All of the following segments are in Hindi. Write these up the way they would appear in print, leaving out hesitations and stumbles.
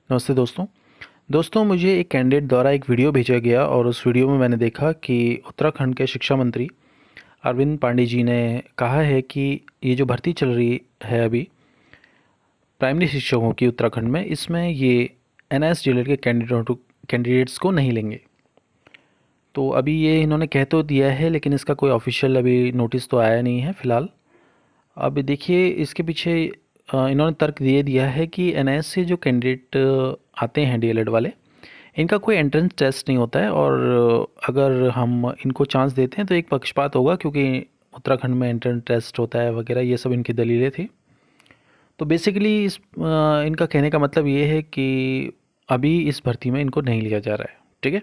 नमस्ते दोस्तों। मुझे एक कैंडिडेट द्वारा एक वीडियो भेजा गया और उस वीडियो में मैंने देखा कि उत्तराखंड के शिक्षा मंत्री अरविंद पांडे जी ने कहा है कि ये जो भर्ती चल रही है अभी प्राइमरी शिक्षकों की उत्तराखंड में, इसमें ये एनआईएस डीएलएड के कैंडिडेट्स को नहीं लेंगे। तो अभी ये इन्होंने कह तो दिया है, लेकिन इसका कोई ऑफिशियल अभी नोटिस तो आया नहीं है फ़िलहाल। अब देखिए इसके पीछे इन्होंने तर्क ये दिया है कि एनआईएस से जो कैंडिडेट आते हैं डीएलएड वाले, इनका कोई एंट्रेंस टेस्ट नहीं होता है और अगर हम इनको चांस देते हैं तो एक पक्षपात होगा, क्योंकि उत्तराखंड में एंट्रेंस टेस्ट होता है वगैरह, ये सब इनकी दलीलें थी। तो बेसिकली इनका कहने का मतलब ये है कि अभी इस भर्ती में इनको नहीं लिया जा रहा है। ठीक है।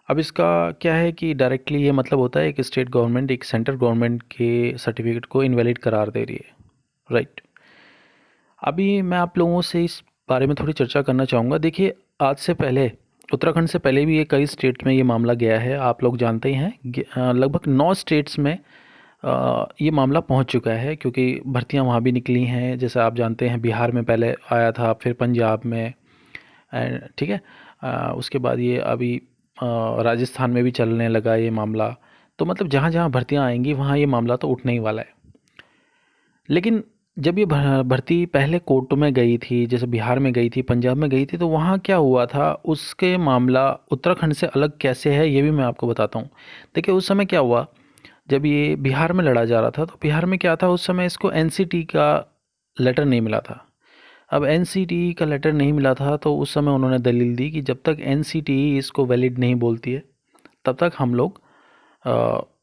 अब इसका क्या है कि डायरेक्टली ये मतलब होता है एक स्टेट गवर्नमेंट एक सेंट्रल गवर्नमेंट के सर्टिफिकेट को इनवैलिड करार दे रही है। राइट। अभी मैं आप लोगों से इस बारे में थोड़ी चर्चा करना चाहूँगा। देखिए, आज से पहले उत्तराखंड से पहले भी ये कई स्टेट में ये मामला गया है, आप लोग जानते ही हैं। लगभग 9 स्टेट्स में ये मामला पहुंच चुका है, क्योंकि भर्तियां वहाँ भी निकली हैं। जैसे आप जानते हैं, बिहार में पहले आया था, फिर पंजाब में, एंड ठीक है। उसके बाद ये अभी राजस्थान में भी चलने लगा ये मामला। तो मतलब जहाँ जहाँ भर्तियाँ आएंगी वहाँ ये मामला तो उठने ही वाला है। लेकिन जब ये भर्ती पहले कोर्ट में गई थी, जैसे बिहार में गई थी, पंजाब में गई थी, तो वहाँ क्या हुआ था, उसके मामला उत्तराखंड से अलग कैसे है ये भी मैं आपको बताता हूँ। देखिए, उस समय क्या हुआ, जब ये बिहार में लड़ा जा रहा था तो बिहार में क्या था, उस समय इसको एनसीटी का लेटर नहीं मिला था। अब एनसीटी का लेटर नहीं मिला था तो उस समय उन्होंने दलील दी कि जब तक एनसीटी इसको वैलिड नहीं बोलती है तब तक हम लोग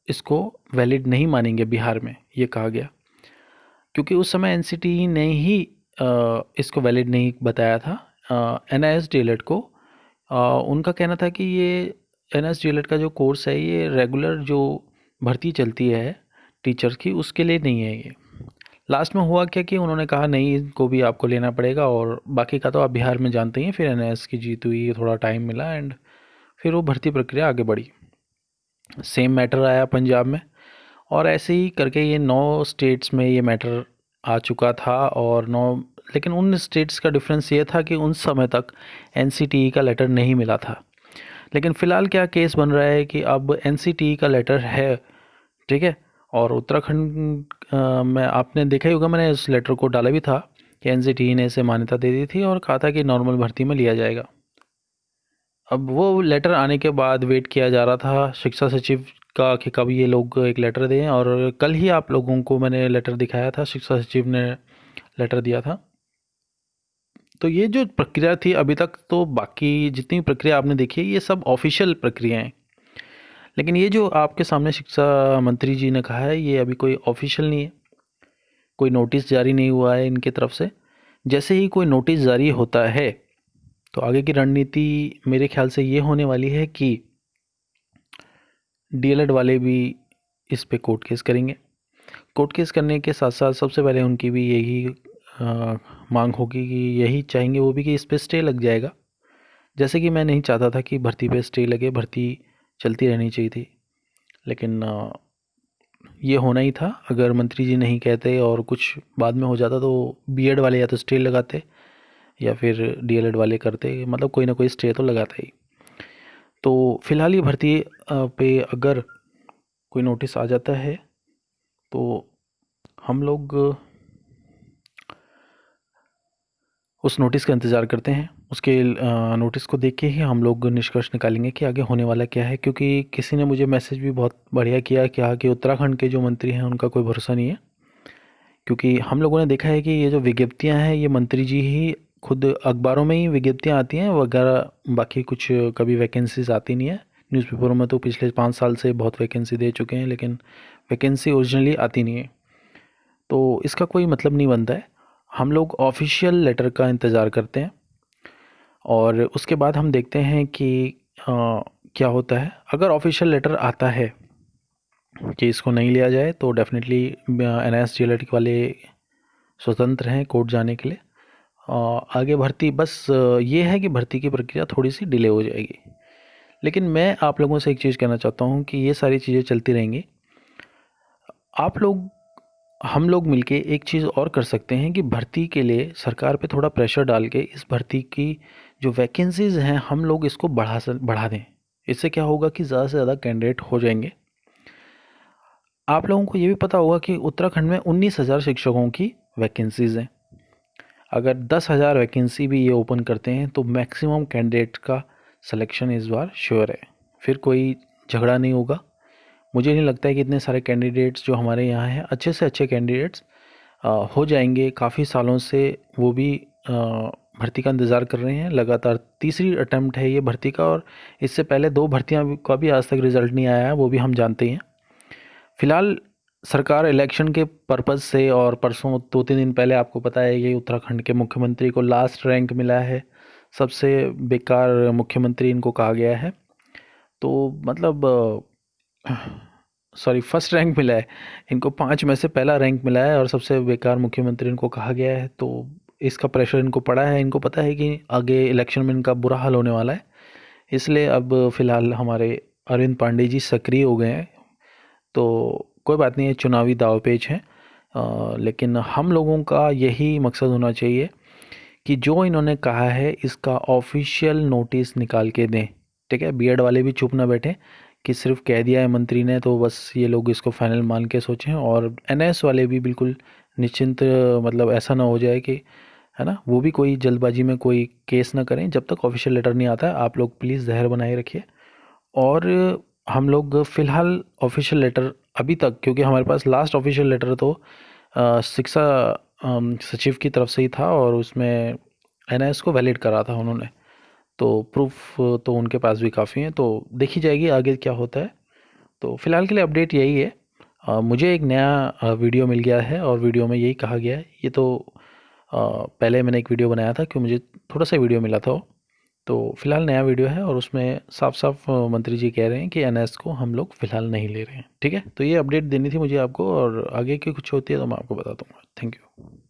इसको वैलिड नहीं मानेंगे बिहार में, ये कहा गया। क्योंकि उस समय एनसीटी ने ही इसको वैलिड नहीं बताया था एनआईएस डीएलएड को। उनका कहना था कि ये एनआईएस डीएलएड का जो कोर्स है, ये रेगुलर जो भर्ती चलती है टीचर्स की, उसके लिए नहीं है ये। लास्ट में हुआ क्या कि उन्होंने कहा नहीं, इनको भी आपको लेना पड़ेगा, और बाकी का तो आप बिहार में जानते ही हैं। फिर एनआईएस की जीत हुई, थोड़ा टाइम मिला, एंड फिर वो भर्ती प्रक्रिया आगे बढ़ी। सेम मैटर आया पंजाब में, और ऐसे ही करके ये 9 स्टेट्स में ये मैटर आ चुका था। और 9, लेकिन उन स्टेट्स का डिफरेंस ये था कि उन समय तक एनसीटीई का लेटर नहीं मिला था। लेकिन फ़िलहाल क्या केस बन रहा है कि अब एनसीटीई का लेटर है। ठीक है। और उत्तराखंड में आपने देखा ही होगा, मैंने इस लेटर को डाला भी था कि एनसीटीई ने इसे मान्यता दे दी थी और कहा था कि नॉर्मल भर्ती में लिया जाएगा। अब वो लेटर आने के बाद वेट किया जा रहा था शिक्षा सचिव का कि कब ये लोग एक लेटर दें, और कल ही आप लोगों को मैंने लेटर दिखाया था, शिक्षा सचिव ने लेटर दिया था। तो ये जो प्रक्रिया थी अभी तक, तो बाकी जितनी प्रक्रिया आपने देखी है ये सब ऑफिशियल प्रक्रिया हैं। लेकिन ये जो आपके सामने शिक्षा मंत्री जी ने कहा है, ये अभी कोई ऑफिशियल नहीं है, कोई नोटिस जारी नहीं हुआ है इनकी तरफ से। जैसे ही कोई नोटिस जारी होता है तो आगे की रणनीति मेरे ख्याल से ये होने वाली है कि डीएलएड वाले भी इस पे कोर्ट केस करेंगे। कोर्ट केस करने के साथ साथ सबसे पहले उनकी भी यही मांग होगी कि यही चाहेंगे वो भी कि इस पे स्टे लग जाएगा। जैसे कि मैं नहीं चाहता था कि भर्ती पे स्टे लगे, भर्ती चलती रहनी चाहिए थी। लेकिन ये होना ही था। अगर मंत्री जी नहीं कहते और कुछ बाद में हो जाता तो बीएड वाले या तो स्टे लगाते या फिर डीएलएड वाले करते, मतलब कोई ना कोई स्टे तो लगाता ही। तो फिलहाल ये भर्ती पे अगर कोई नोटिस आ जाता है तो हम लोग उस नोटिस का इंतज़ार करते हैं। उसके नोटिस को देख के ही हम लोग निष्कर्ष निकालेंगे कि आगे होने वाला क्या है। क्योंकि किसी ने मुझे मैसेज भी बहुत बढ़िया किया कि उत्तराखंड के जो मंत्री हैं उनका कोई भरोसा नहीं है। क्योंकि हम लोगों ने देखा है कि ये जो विज्ञप्तियां हैं, ये मंत्री जी ही खुद अखबारों में ही विज्ञप्तियां आती हैं वगैरह, बाकी कुछ कभी वैकेंसीज आती नहीं है। न्यूज़पेपरों में तो पिछले 5 साल से बहुत वैकेंसी दे चुके हैं, लेकिन वैकेंसी ओरिजिनली आती नहीं है। तो इसका कोई मतलब नहीं बनता है। हम लोग ऑफिशियल लेटर का इंतज़ार करते हैं और उसके बाद हम देखते हैं कि क्या होता है। अगर ऑफिशियल लेटर आता है कि इसको नहीं लिया जाए तो डेफिनेटली एनआईएस डीएलएड वाले स्वतंत्र हैं कोर्ट जाने के लिए। आगे भर्ती बस ये है कि भर्ती की प्रक्रिया थोड़ी सी डिले हो जाएगी। लेकिन मैं आप लोगों से एक चीज़ कहना चाहता हूँ कि ये सारी चीज़ें चलती रहेंगी। आप लोग हम लोग मिलके एक चीज़ और कर सकते हैं कि भर्ती के लिए सरकार पे थोड़ा प्रेशर डाल के इस भर्ती की जो वैकेंसीज़ हैं हम लोग इसको बढ़ा दें। इससे क्या होगा कि ज़्यादा से ज़्यादा कैंडिडेट हो जाएंगे। आप लोगों को ये भी पता होगा कि उत्तराखंड में 19,000 शिक्षकों की वैकेंसीज़ हैं। अगर 10,000 वैकेंसी भी ये ओपन करते हैं तो मैक्सिमम कैंडिडेट का सिलेक्शन इस बार श्योर है। फिर कोई झगड़ा नहीं होगा। मुझे नहीं लगता है कि इतने सारे कैंडिडेट्स जो हमारे यहाँ हैं अच्छे से अच्छे कैंडिडेट्स हो जाएंगे। काफ़ी सालों से वो भी भर्ती का इंतज़ार कर रहे हैं। लगातार तीसरी अटेम्प्ट है ये भर्ती का, और इससे पहले 2 भर्तियां का भी आज तक रिज़ल्ट नहीं आया है, वो भी हम जानते हैं। फ़िलहाल सरकार इलेक्शन के पर्पज़ से, और परसों 2-3 दिन पहले आपको पता है कि उत्तराखंड के मुख्यमंत्री को लास्ट रैंक मिला है, सबसे बेकार मुख्यमंत्री इनको कहा गया है। तो मतलब सॉरी, फर्स्ट रैंक मिला है इनको, 5 में से पहला रैंक मिला है और सबसे बेकार मुख्यमंत्री इनको कहा गया है। तो इसका प्रेशर इनको पड़ा है। इनको पता है कि आगे इलेक्शन में इनका बुरा हाल होने वाला है, इसलिए अब फ़िलहाल हमारे अरविंद पांडे जी सक्रिय हो गए हैं। तो कोई बात नहीं है, चुनावी दांव-पेच हैं। लेकिन हम लोगों का यही मकसद होना चाहिए कि जो इन्होंने कहा है इसका ऑफिशियल नोटिस निकाल के दें। ठीक है, बीएड वाले भी चुप ना बैठे कि सिर्फ कह दिया है मंत्री ने तो बस ये लोग इसको फाइनल मान के सोचें। और एनएस वाले भी बिल्कुल निश्चिंत, मतलब ऐसा ना हो जाए कि, है ना, वो भी कोई जल्दबाजी में कोई केस ना करें। जब तक ऑफिशियल लेटर नहीं आता है आप लोग प्लीज़ जहर बनाए रखिए। और हम लोग फ़िलहाल ऑफिशियल लेटर अभी तक, क्योंकि हमारे पास लास्ट ऑफिशियल लेटर तो शिक्षा सचिव की तरफ से ही था और उसमें एनआईएस को वैलिड करा था उन्होंने। तो प्रूफ तो उनके पास भी काफ़ी हैं, तो देखी जाएगी आगे क्या होता है। तो फ़िलहाल के लिए अपडेट यही है। मुझे एक नया वीडियो मिल गया है और वीडियो में यही कहा गया है। ये तो पहले मैंने एक वीडियो बनाया था कि मुझे थोड़ा सा वीडियो मिला था वो। तो फ़िलहाल नया वीडियो है और उसमें साफ साफ मंत्री जी कह रहे हैं कि एनएस को हम लोग फ़िलहाल नहीं ले रहे हैं। ठीक है, तो ये अपडेट देनी थी मुझे आपको, और आगे की कुछ होती है तो मैं आपको बता दूंगा। Thank you.